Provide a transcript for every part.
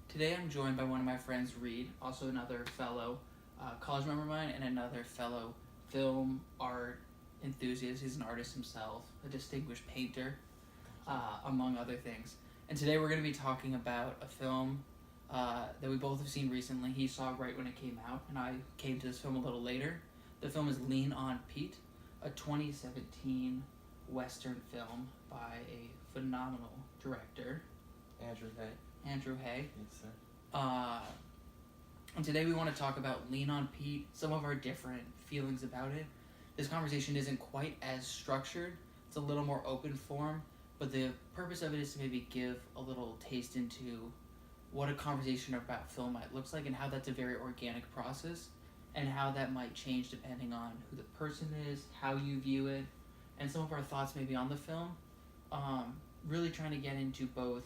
Today I'm joined by one of my friends, Reed, also another fellow college member of mine, and another fellow film art enthusiast. He's an artist himself, a distinguished painter, among other things. And today we're going to be talking about a film that we both have seen recently. He saw it right when it came out, and I came to this film a little later. The film is Lean on Pete, a 2017 Western film by a phenomenal director, Andrew Hay. Yes, sir. And today we want to talk about Lean on Pete, some of our different feelings about it. This conversation isn't quite as structured, it's a little more open form, but the purpose of it is to maybe give a little taste into what a conversation about film might look like and how that's a very organic process and how that might change depending on who the person is, how you view it, and some of our thoughts maybe on the film. Really trying to get into both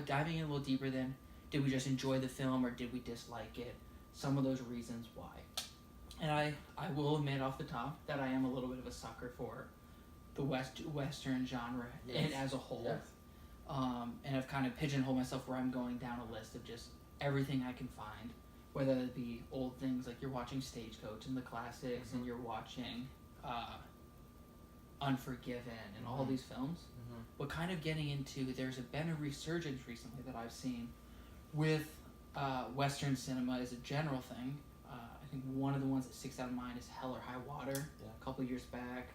diving in a little deeper than did we just enjoy the film or did we dislike it, some of those reasons why. And I will admit off the top that I am a little bit of a sucker for the Western genre and as a whole. Yes. And I've kind of pigeonholed myself where I'm going down a list of just everything I can find, whether it be old things like you're watching Stagecoach and the classics, and you're watching Unforgiven and all these films. But kind of getting into, there's been a resurgence recently that I've seen with Western cinema as a general thing. I think one of the ones that sticks out in mind is Hell or High Water, a couple years back.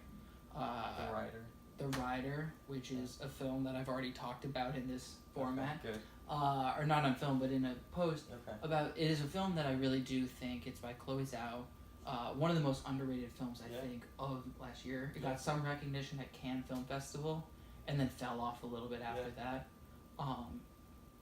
The Rider, which is a film that I've already talked about in this format. Okay, good. Or not on film, but in a post. Okay. About it is a film that I really do think it's by Chloe Zhao. One of the most underrated films I think of last year. It got some recognition at Cannes Film Festival, and then fell off a little bit after that.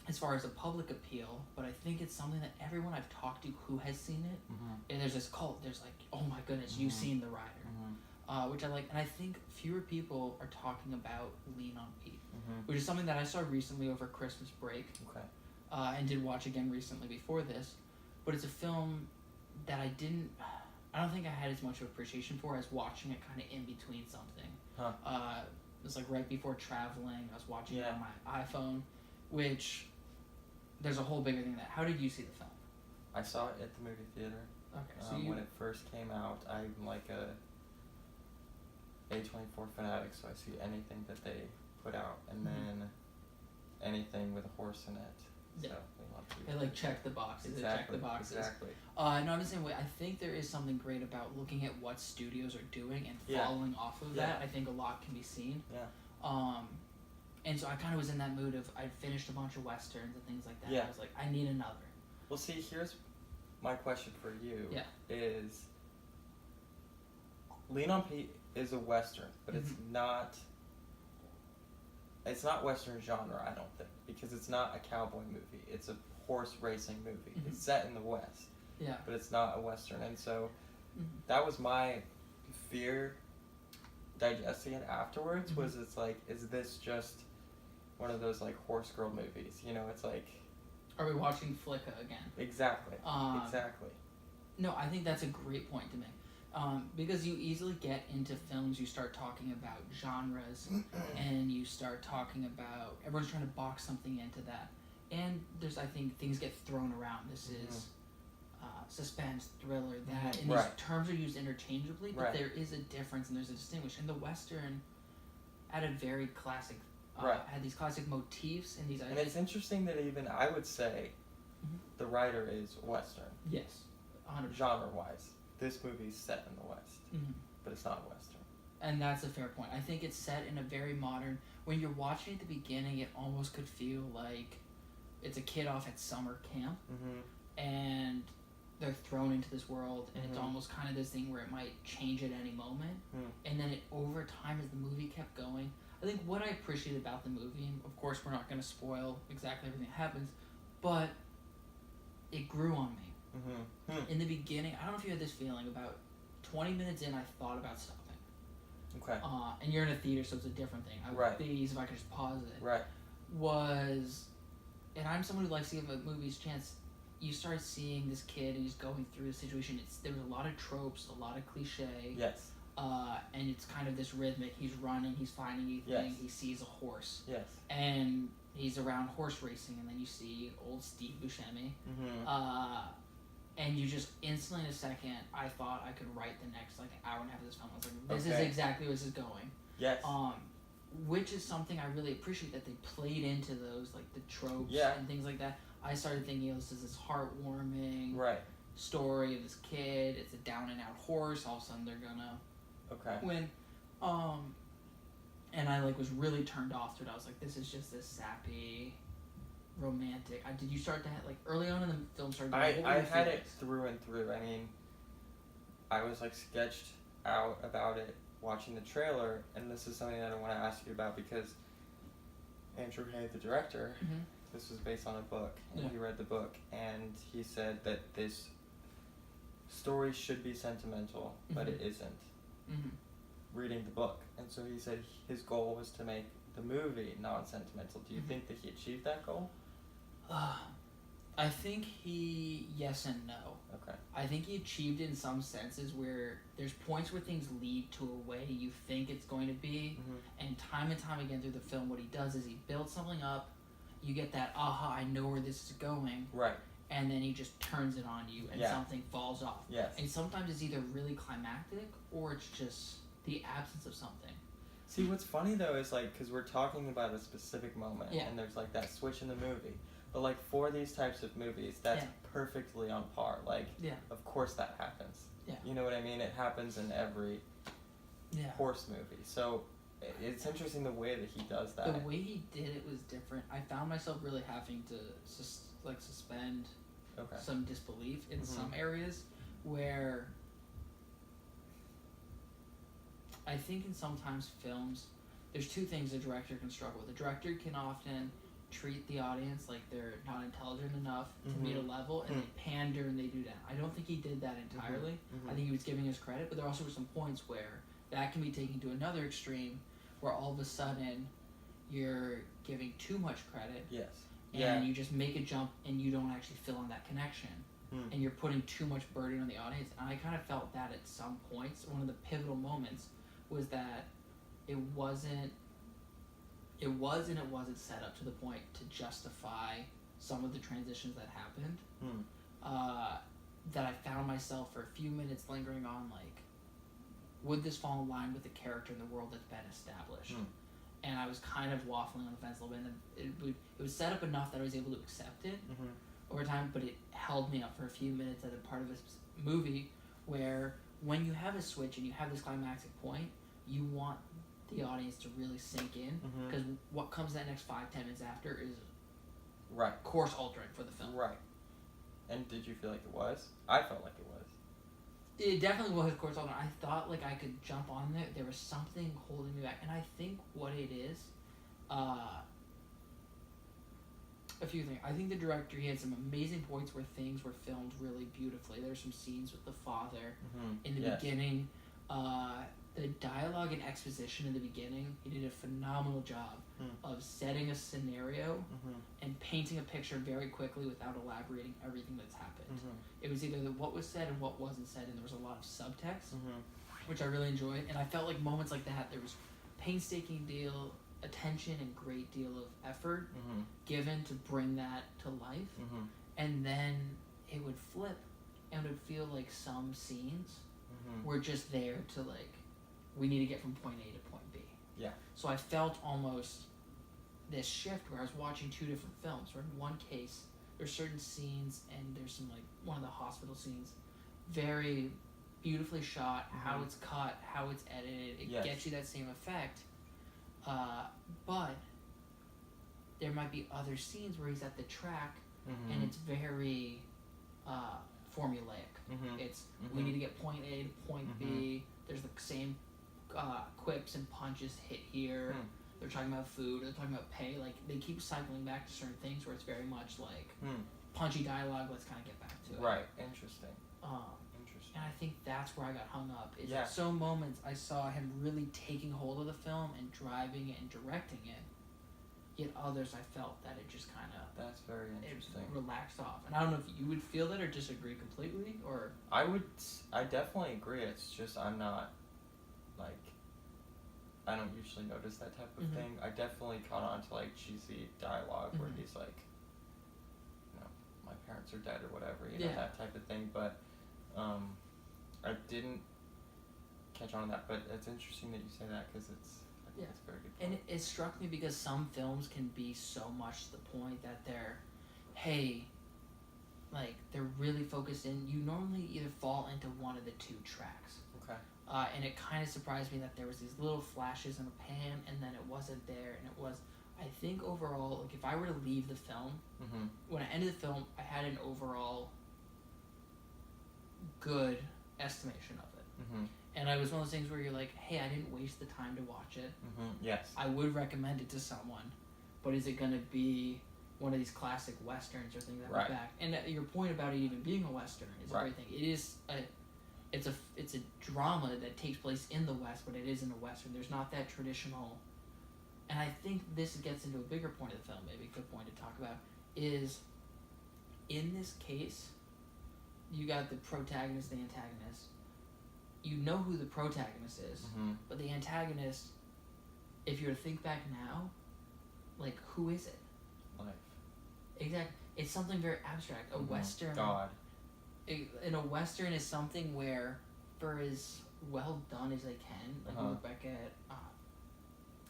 As far as a public appeal, but I think it's something that everyone I've talked to who has seen it, and there's this cult. There's like, oh my goodness, you've seen The Rider, which I like, and I think fewer people are talking about Lean on Pete, which is something that I saw recently over Christmas break. Okay. And did watch again recently before this, but it's a film that I don't think I had as much of appreciation for as watching it kind of in between something. It was like right before traveling, I was watching it on my iPhone, which there's a whole bigger thing that. How did you see the film? I saw it at the movie theater. Okay, so when it first came out, I'm like a A24 fanatic, so I see anything that they put out, and then anything with a horse in it. So we love to. They like check the boxes. Exactly. They check the boxes. Exactly. No, I'm the same way. I think there is something great about looking at what studios are doing and following off of that. I think a lot can be seen. Yeah. And so I kind of was in that mood of I'd finished a bunch of westerns and things like that. Yeah. I was like, I need another. Well, see, here's my question for you. Yeah. Is Lean on Pete is a western, but it's not. It's not western genre, I don't think, because it's not a cowboy movie. It's a horse racing movie. It's set in the West. Yeah. But it's not a western, and so that was my fear digesting it afterwards. Was it's like, is this just one of those like horse girl movies? You know, it's like. Are we watching Flicka again? Exactly. Exactly. No, I think that's a great point to make. Because you easily get into films, you start talking about genres, and you start talking about, everyone's trying to box something into that. And there's, I think, things get thrown around. This is suspense, thriller, that. And these terms are used interchangeably, but there is a difference and there's a distinction. And the Western had a very classic, had these classic motifs and these ideas. And it's interesting that even, I would say, The Rider is Western. Yes, 100%. Genre-wise. This movie's set in the West, but it's not Western. And that's a fair point. I think it's set in a very modern. When you're watching at the beginning, it almost could feel like it's a kid off at summer camp, and they're thrown into this world, and it's almost kind of this thing where it might change at any moment. And then over time, as the movie kept going, I think what I appreciated about the movie, and of course we're not going to spoil exactly everything that happens, but it grew on me. In the beginning, I don't know if you had this feeling, about 20 minutes in, I thought about stopping. Okay. And you're in a theater, so it's a different thing. I would be easy if I could just pause it. Right. And I'm someone who likes to give a movie's chance. You start seeing this kid, and he's going through a situation. There was a lot of tropes, a lot of cliche. Yes. And it's kind of this rhythmic. He's running, he's finding a thing, he sees a horse. Yes. And he's around horse racing, and then you see old Steve Buscemi. Mm-hmm. And you just instantly in a second, I thought I could write the next like hour and a half of this film. I was like, this is exactly where this is going. Yes. Which is something I really appreciate that they played into those like the tropes and things like that. I started thinking, this is this heartwarming story of this kid. It's a down and out horse. All of a sudden they're gonna win. And I like was really turned off to it. I was like, this is just this sappy, romantic. Did you start to have, like early on in the film? I had it through and through. I mean, I was like sketched out about it watching the trailer, and this is something that I want to ask you about because Andrew Hay, the director, this was based on a book, and he read the book, and he said that this story should be sentimental, but it isn't. Reading the book, and so he said his goal was to make the movie non-sentimental. Do you think that he achieved that goal? I think yes and no. Okay. I think he achieved it in some senses where there's points where things lead to a way you think it's going to be, and time again through the film, what he does is he builds something up, you get that aha, I know where this is going, right, and then he just turns it on you, and something falls off. Yes. And sometimes it's either really climactic or it's just the absence of something. See, what's funny though is like, because we're talking about a specific moment, and there's like that switch in the movie. But like for these types of movies, that's perfectly on par. Like, of course that happens. Yeah. You know what I mean? It happens in every horse movie. So it's interesting the way that he does that. The way he did it was different. I found myself really having to suspend some disbelief in some areas where I think in sometimes films, there's two things a director can struggle with. The director can often treat the audience like they're not intelligent enough to meet a level, and they pander and they do that. I don't think he did that entirely. I think he was giving us credit, but there also were some points where that can be taken to another extreme, where all of a sudden you're giving too much credit, and you just make a jump and you don't actually fill in that connection, and you're putting too much burden on the audience. And I kind of felt that at some points. One of the pivotal moments was that it wasn't set up to the point to justify some of the transitions that happened. That I found myself for a few minutes lingering on, like, would this fall in line with the character in the world that's been established? And I was kind of waffling on the fence a little bit, and it was set up enough that I was able to accept it over time, but it held me up for a few minutes as a part of this movie where when you have a switch and you have this climactic point, you want the audience to really sink in, because what comes that next 5-10 minutes after is course altering for the film. Right. And did you feel like it was? I felt like it was. It definitely was course altering. I thought like I could jump on there. There was something holding me back, and I think what it is, a few things. I think the director, he had some amazing points where things were filmed really beautifully. There's some scenes with the father in the beginning. The dialogue and exposition in the beginning, he did a phenomenal job of setting a scenario and painting a picture very quickly without elaborating everything that's happened. It was either what was said and what wasn't said, and there was a lot of subtext, which I really enjoyed. And I felt like moments like that, there was painstaking attention and great deal of effort given to bring that to life. And then it would flip, and it would feel like some scenes were just there to like, we need to get from point A to point B. Yeah. So I felt almost this shift where I was watching two different films. Where in one case, there's certain scenes, and there's some like one of the hospital scenes, very beautifully shot, how it's cut, how it's edited. It gets you that same effect. But there might be other scenes where he's at the track, and it's very formulaic. It's we need to get point A to point B. There's the same quips and punches hit here. They're talking about food. They're talking about pay. Like they keep cycling back to certain things where it's very much like punchy dialogue. Let's kind of get back to it. Right. Interesting. And I think that's where I got hung up. Is at some moments I saw him really taking hold of the film and driving it and directing it. Yet others I felt that it just kind of that's very interesting. It relaxed off. And I don't know if you would feel that or disagree completely, or I definitely agree. It's just I'm not like I don't usually notice that type of Mhm. thing. I definitely caught on to like cheesy dialogue where Mhm. he's like, you know, my parents are dead or whatever, you know, Yeah. that type of thing. But I didn't catch on to that. But it's interesting that you say that because I think Yeah. it's a very good And point. it struck me because some films can be so much to the point that they're, hey, like they're really focused in. You normally either fall into one of the two tracks. Okay. And it kind of surprised me that there was these little flashes in a pan, and then it wasn't there, and it was. I think overall, like if I were to leave the film, Mm-hmm. when I ended the film, I had an overall good estimation of it, Mm-hmm. and it was one of those things where you're like, hey, I didn't waste the time to watch it. Mm-hmm. Yes. I would recommend it to someone, but is it going to be one of these classic westerns or things that Right. we're back? And your point about it even being a western is a Right. great thing. It is it's a drama that takes place in the West, but it isn't a western. There's not that traditional. And I think this gets into a bigger point of the film. Maybe a good point to talk about is in this case, you got the protagonist, the antagonist. You know who the protagonist is, Mm-hmm. but the antagonist, if you were to think back now, like who is it? Life. Exactly. It's something very abstract. A Mhm. western. God. In a western is something where, for as well done as they can, like you look back at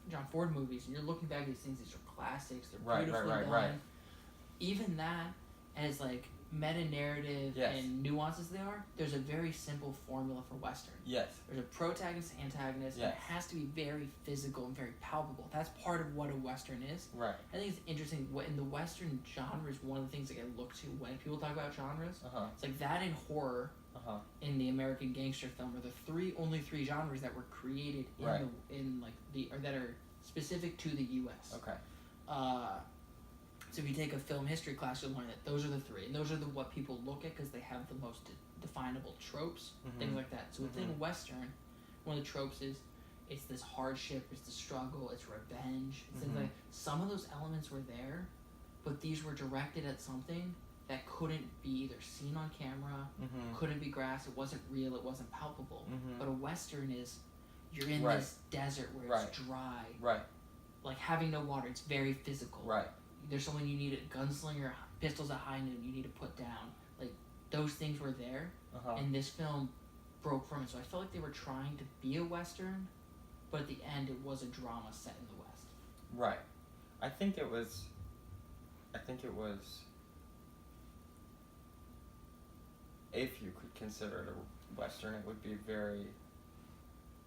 John Ford movies, and you're looking back at these things. These are classics. They're Right, beautifully right, done. right. Even that, as like meta narrative Yes. and nuances they are, there's a very simple formula for western. Yes. There's a protagonist, antagonist, and it Yes. has to be very physical and very palpable. That's part of what a western is. Right. I think it's interesting. What in the western genre is one of the things that I look to when people talk about genres. Uh-huh. It's like that in horror, Uh-huh. in the American gangster film, are the only three genres that were created in Right. or that are specific to the U.S. Okay. So if you take a film history class, you'll learn that those are the three, and those are what people look at because they have the most definable tropes, things Mhm. like that. So within Western, one of the tropes is it's this hardship, it's the struggle, it's revenge, it's things Mhm. like some of those elements were there, but these were directed at something that couldn't be either seen on camera, Mm-hmm. couldn't be grasped, it wasn't real, it wasn't palpable. Mhm. But a Western is you're in Right. this desert where Right. it's dry, Right. like having no water, it's very physical. Right. There's someone you need a gunslinger, pistols at high noon, you need to put down. Like those things were there, Uh-huh. and this film broke from it. So I felt like they were trying to be a Western, but at the end it was a drama set in the West. Right. I think it was if you could consider it a Western, it would be very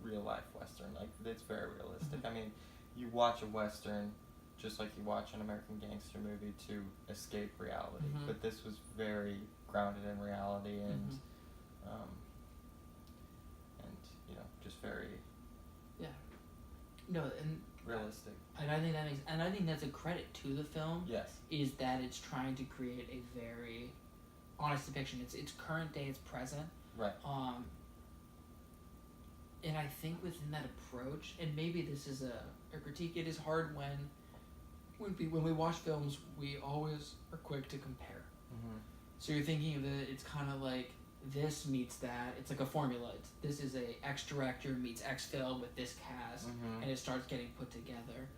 real life Western. Like it's very realistic. Mhm. I mean, you watch a Western just like you watch an American gangster movie to escape reality. Mhm. But this was very grounded in reality and Mhm. and you know, just very No, and realistic. I think that's a credit to the film. Yes. Is that it's trying to create a very honest depiction. It's current day, it's present. Right. And I think within that approach, and maybe this is a critique, it is hard when we watch films, we always are quick to compare. Mm-hmm. So you're thinking of it, it's kind of like this meets that. It's like a formula. This is a X director meets X film with this cast, Mm-hmm. and it starts getting put together.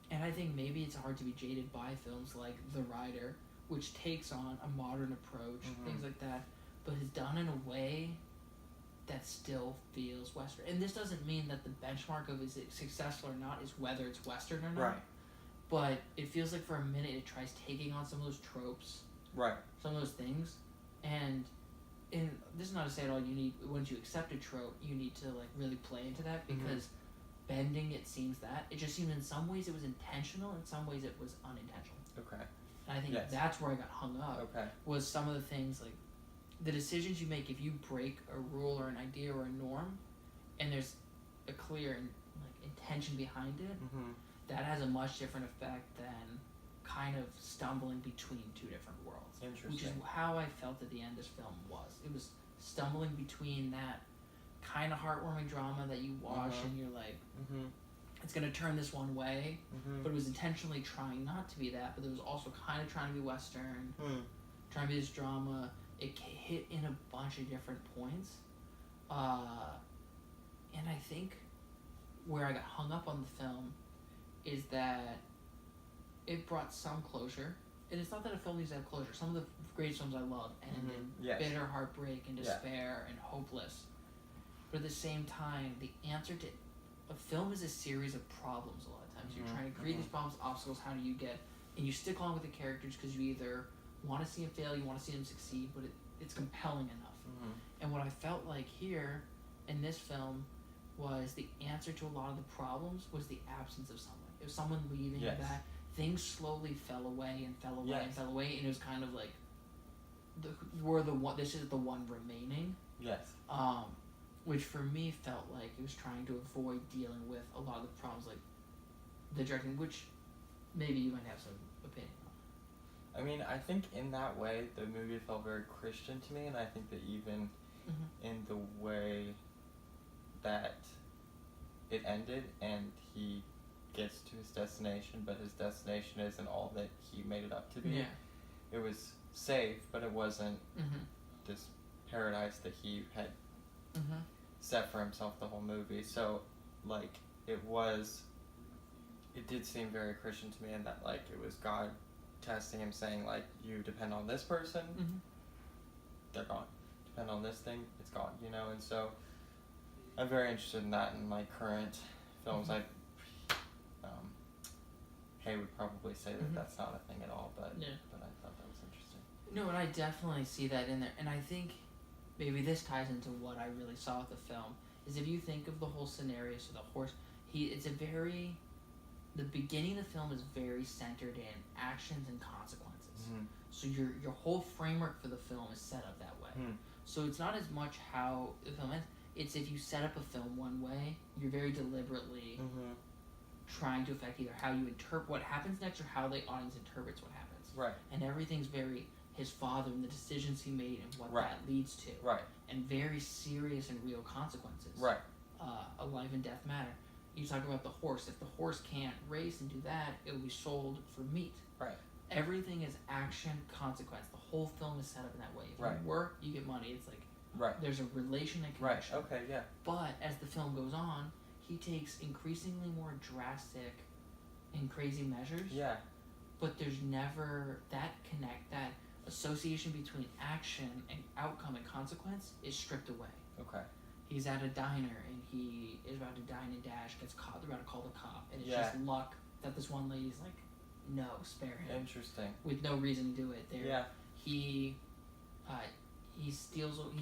And I think maybe it's hard to be jaded by films like The Rider, which takes on a modern approach, Mhm. things like that, but is done in a way that still feels Western. And this doesn't mean that the benchmark of is it successful or not is whether it's Western or not. Right. But it feels like for a minute it tries taking on some of those tropes, Right. some of those things, and this is not to say at all you need, once you accept a trope, you need to like really play into that, because bending it seems that it just seems in some ways it was intentional, in some ways it was unintentional. Okay. And I think Yes. that's where I got hung up. Okay. Was some of the things like the decisions you make if you break a rule or an idea or a norm, and there's a clear like intention behind it, Mm-hmm. that has a much different effect than kind of stumbling between two different worlds. Interesting. Which is how I felt at the end this film was. It was stumbling between that kind of heartwarming drama that you watch Mhm. and you're like, Mm-hmm. it's going to turn this one way, Mm-hmm. but it was intentionally trying not to be that, but it was also kind of trying to be Western, Hmm. trying to be this drama. It hit in a bunch of different points. And I think where I got hung up on the film is that it brought some closure. And it's not that a film needs to have closure. Some of the greatest films I love end in bitter heartbreak and despair and hopeless. But at the same time, the answer to a film is a series of problems a lot of times. You're trying to create these problems, obstacles, how do you get... And you stick along with the characters because you either want to see them fail, you want to see them succeed, but it's compelling enough. And what I felt like here in this film was the answer to a lot of the problems was the absence of someone. It was someone leaving that things slowly fell away and fell away and fell away, and it was kind of like this is the one remaining. Which for me felt like it was trying to avoid dealing with a lot of the problems, like the directing, which maybe you might have some opinion on. I mean, I think in that way the movie felt very Christian to me, and I think that even in the way that it ended and he gets to his destination, but his destination isn't all that he made it up to be. It was safe, but it wasn't this paradise that he had set for himself the whole movie. So, like, it did seem very Christian to me, in that, like, it was God testing him, saying, like, you depend on this person, they're gone. Depend on this thing, it's gone, you know? And so I'm very interested in that in my current films. Hay would probably say that that's not a thing at all, but I thought that was interesting. No, and I definitely see that in there. And I think maybe this ties into what I really saw with the film, is if you think of the whole scenario, so the horse, the beginning of the film is very centered in actions and consequences. So your whole framework for the film is set up that way. So it's not as much how the film ends, it's if you set up a film one way, you're very deliberately trying to affect either how you interpret what happens next or how the audience interprets what happens. And everything's very his father and the decisions he made and what that leads to. And very serious and real consequences. A life and death matter. You talk about the horse. If the horse can't race and do that, it will be sold for meat. Everything is action, consequence. The whole film is set up in that way. If you work, you get money. It's like there's a relation and connection. But as the film goes on, he takes increasingly more drastic and crazy measures. But there's never that association between action and outcome and consequence is stripped away. He's at a diner and he is about to dine and dash, gets caught, they're about to call the cop, and it's just luck that this one lady's like, no, spare him. Interesting. With no reason to do it. He's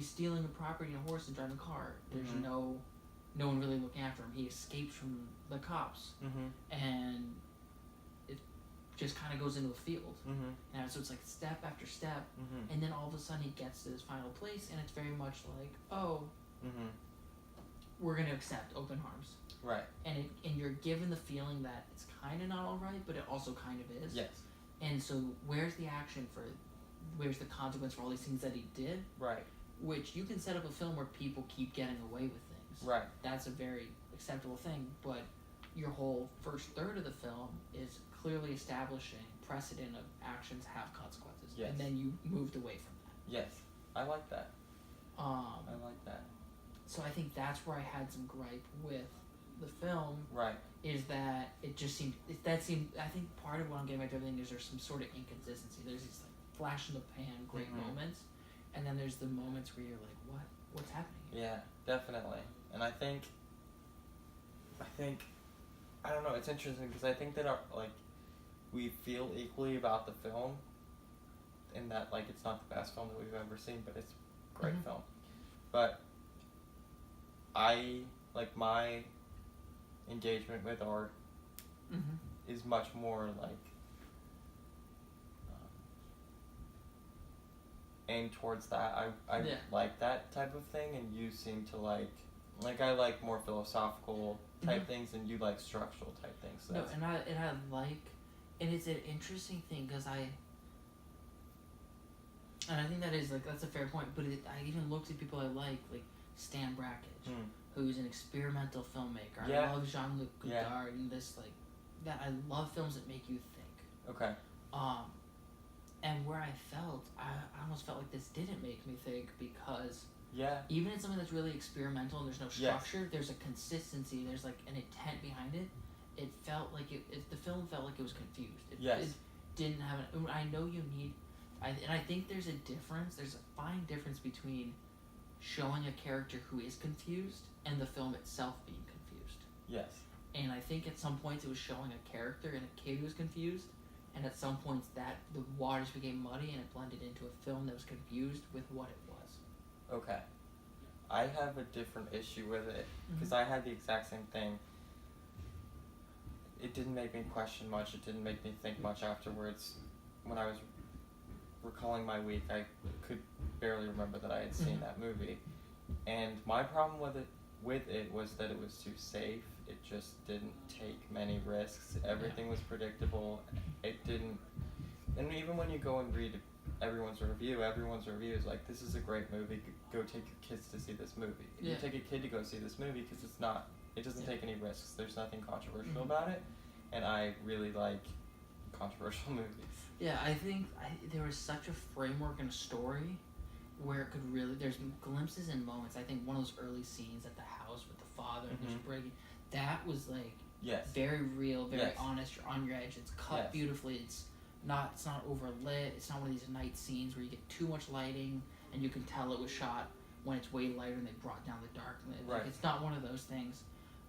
stealing a property and a horse and driving a car. There's no one really looking after him. He escapes from the cops. And it just kind of goes into a field. And so it's like step after step. And then all of a sudden he gets to this final place, and it's very much like, oh, we're going to accept open arms. And you're given the feeling that it's kind of not all right, but it also kind of is. And so where's the action where's the consequence for all these things that he did? Which you can set up a film where people keep getting away with things. That's a very acceptable thing, but your whole first third of the film is clearly establishing precedent of actions have consequences. And then you moved away from that. I like that. I like that. So I think that's where I had some gripe with the film. Is that it just seemed I think part of what I'm getting back to everything is there's some sort of inconsistency. There's these like flash in the pan great moments, and then there's the moments where you're like, what's happening here? Definitely. And I think I don't know, it's interesting because I think that we feel equally about the film, in that like it's not the best film that we've ever seen, but it's a great film. But my engagement with art is much more like aimed towards that. I like that type of thing, and you seem to like I like more philosophical type things, and you like structural type things. So and it's an interesting thing because I think that is that's a fair point. But I even looked at people I like Stan Brakhage, who's an experimental filmmaker. I love Jean-Luc Godard and that. I love films that make you think. And where I almost felt like this didn't make me think because Yeah. Even in something that's really experimental and there's no structure, there's a consistency, there's like an intent behind it. It felt like the film felt like it was confused. It didn't have I know you need, and I think there's a difference. There's a fine difference between showing a character who is confused and the film itself being confused. Yes. And I think at some points it was showing a character and a kid who was confused, and at some points that the waters became muddy and it blended into a film that was confused with what it was. Okay. I have a different issue with it because I had the exact same thing. It didn't make me question much. It didn't make me think much afterwards. When I was recalling my week, I could barely remember that I had seen that movie. And my problem with it was that it was too safe. It just didn't take many risks. Everything was predictable. It didn't... And even when you go and read everyone's review is like, this is a great movie, go take your kids to see this movie. You take a kid to go see this movie because it doesn't take any risks. There's nothing controversial about it, and I really like controversial movies. Yeah, I think there was such a framework and a story where it could really, there's glimpses and moments. I think one of those early scenes at the house with the father and just breaking, that was like very real, very honest. You're on your edge. It's cut beautifully. It's not overlit. It's not one of these night scenes where you get too much lighting and you can tell it was shot when it's way lighter and they brought down the darkness. Like, it's not one of those things.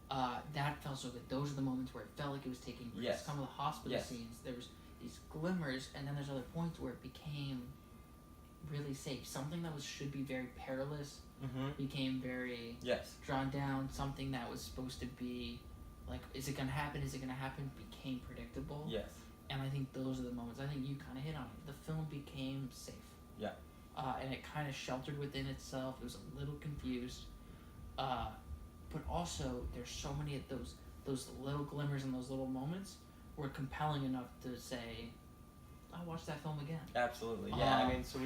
That felt so good. Those are the moments where it felt like it was taking risks. Some of the hospital scenes, there was these glimmers, and then there's other points where it became really safe. Something that should be very perilous became very drawn down. Something that was supposed to be like, is it gonna happen? Is it gonna happen? Became predictable. Yes. And I think those are the moments. I think you kind of hit on it. The film became safe. Yeah. And it kind of sheltered within itself. It was a little confused. But also, there's so many of those little glimmers and those little moments were compelling enough to say, I'll watch that film again. Absolutely. Yeah, I mean, so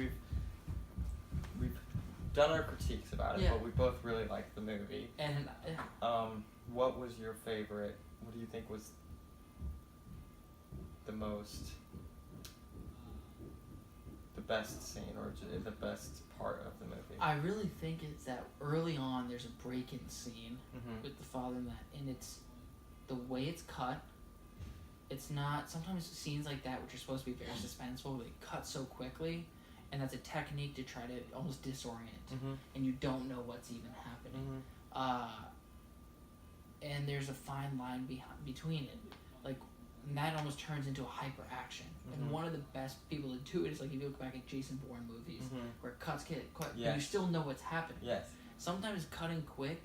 we've done our critiques about it, but we both really liked the movie. And what was your favorite? What do you think was the best scene or the best part of the movie? I really think it's that early on there's a break-in scene with the father and it's the way it's cut. It's not, sometimes scenes like that which are supposed to be very suspenseful, they cut so quickly, and that's a technique to try to almost disorient, and you don't know what's even happening. And there's a fine line between it. Like, and that almost turns into a hyper action. And one of the best people to do it is like if you look back at Jason Bourne movies, where cuts get cut, but you still know what's happening. Yes. Sometimes cutting quick,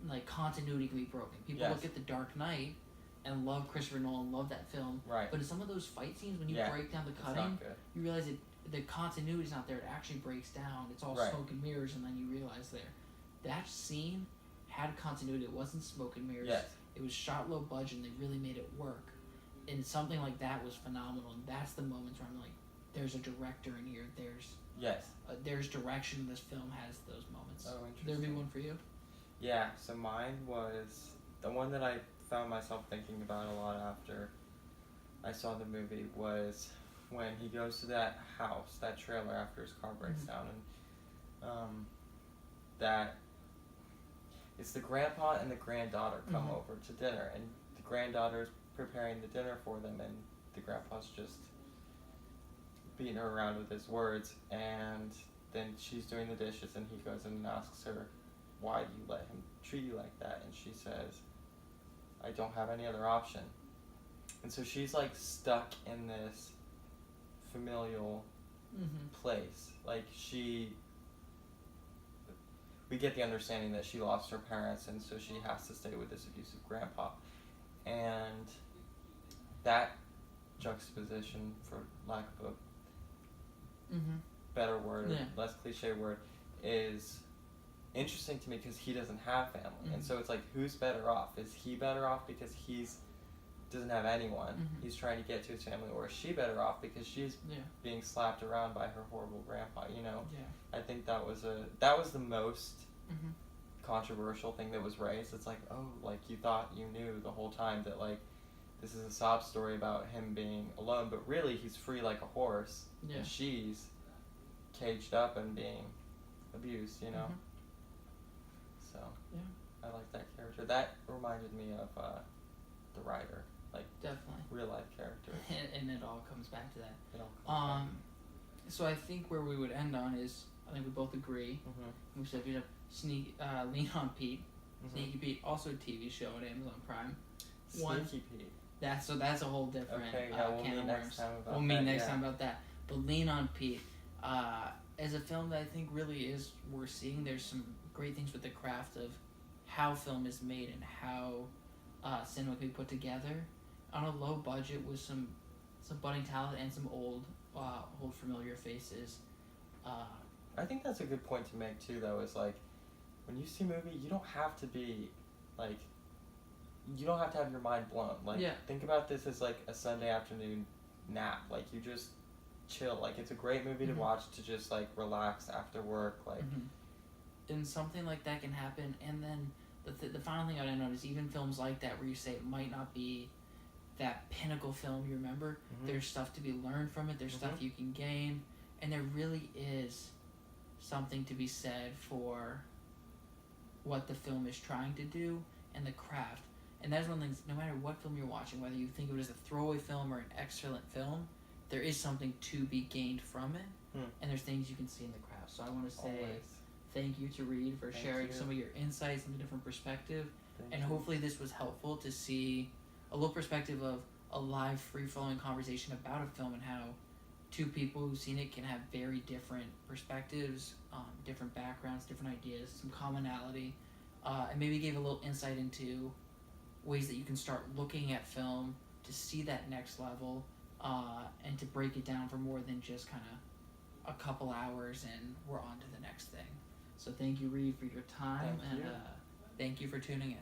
like continuity can be broken. People look at The Dark Knight and love Christopher Nolan, love that film. Right. But in some of those fight scenes, when you break down the cutting, you realize the continuity's not there. It actually breaks down. It's all smoke and mirrors, and then you realize that scene had continuity. It wasn't smoke and mirrors. Yes. It was shot low budget, and they really made it work. And something like that was phenomenal. And that's the moments where I'm like, there's a director in here. There's direction. This film has those moments. Oh, interesting. There be one for you? Yeah. So mine was the one that I found myself thinking about a lot after I saw the movie was when he goes to that house, that trailer after his car breaks down, and that it's the grandpa and the granddaughter come over to dinner, and the granddaughter's preparing the dinner for them, and the grandpa's just beating her around with his words, and then she's doing the dishes, and he goes in and asks her, why do you let him treat you like that? And she says, I don't have any other option. And so she's like stuck in this familial place. Like we get the understanding that she lost her parents, and so she has to stay with this abusive grandpa. And that juxtaposition, for lack of a better word, less cliche word, is interesting to me because he doesn't have family. And so it's like, who's better off? Is he better off because he's doesn't have anyone he's trying to get to his family, or is she better off because she's being slapped around by her horrible grandpa? I think that was the most controversial thing that was raised. It's like, oh, like you thought you knew the whole time that like this is a sob story about him being alone, but really he's free like a horse, and she's caged up and being abuse, you know. So Yeah. I like that character. That reminded me of the writer, like Definitely. real life characters. And it all comes back to that. It all comes back. So I think where we would end on is, I think we both agree. We said we'd have Lean on Pete. Sneaky Pete, also a TV show at Amazon Prime. Sneaky Pete. That's a whole different Okay, yeah, we'll can meet of next worms. time about We'll meet that, next yeah. time about that. But Lean on Pete, as a film that I think really is worth seeing. There's some great things with the craft of how film is made and how cinema can be put together on a low budget with some budding talent and some old familiar faces. I think that's a good point to make too, though. Is like, when you see a movie, you don't have to be like, you don't have to have your mind blown. Like, Yeah. think about this as like a Sunday afternoon nap. Like, you just chill. Like, it's a great movie to watch to just like relax after work. Like, and something like that can happen. And then the final thing I noticed, even films like that where you say it might not be that pinnacle film you remember, there's stuff to be learned from it. There's stuff you can gain, and there really is something to be said for what the film is trying to do and the craft. And that's one thing, no matter what film you're watching, whether you think of it as a throwaway film or an excellent film, there is something to be gained from it, and there's things you can see in the craft. So I want to say thank you to Reed for sharing some of your insights and a different perspective, and hopefully this was helpful to see a little perspective of a live, free-flowing conversation about a film and how two people who've seen it can have very different perspectives, different backgrounds, different ideas, some commonality, and maybe gave a little insight into ways that you can start looking at film to see that next level, and to break it down for more than just kind of a couple hours and we're on to the next thing. So thank you, Reed, for your time, Thank you. thank you for tuning in.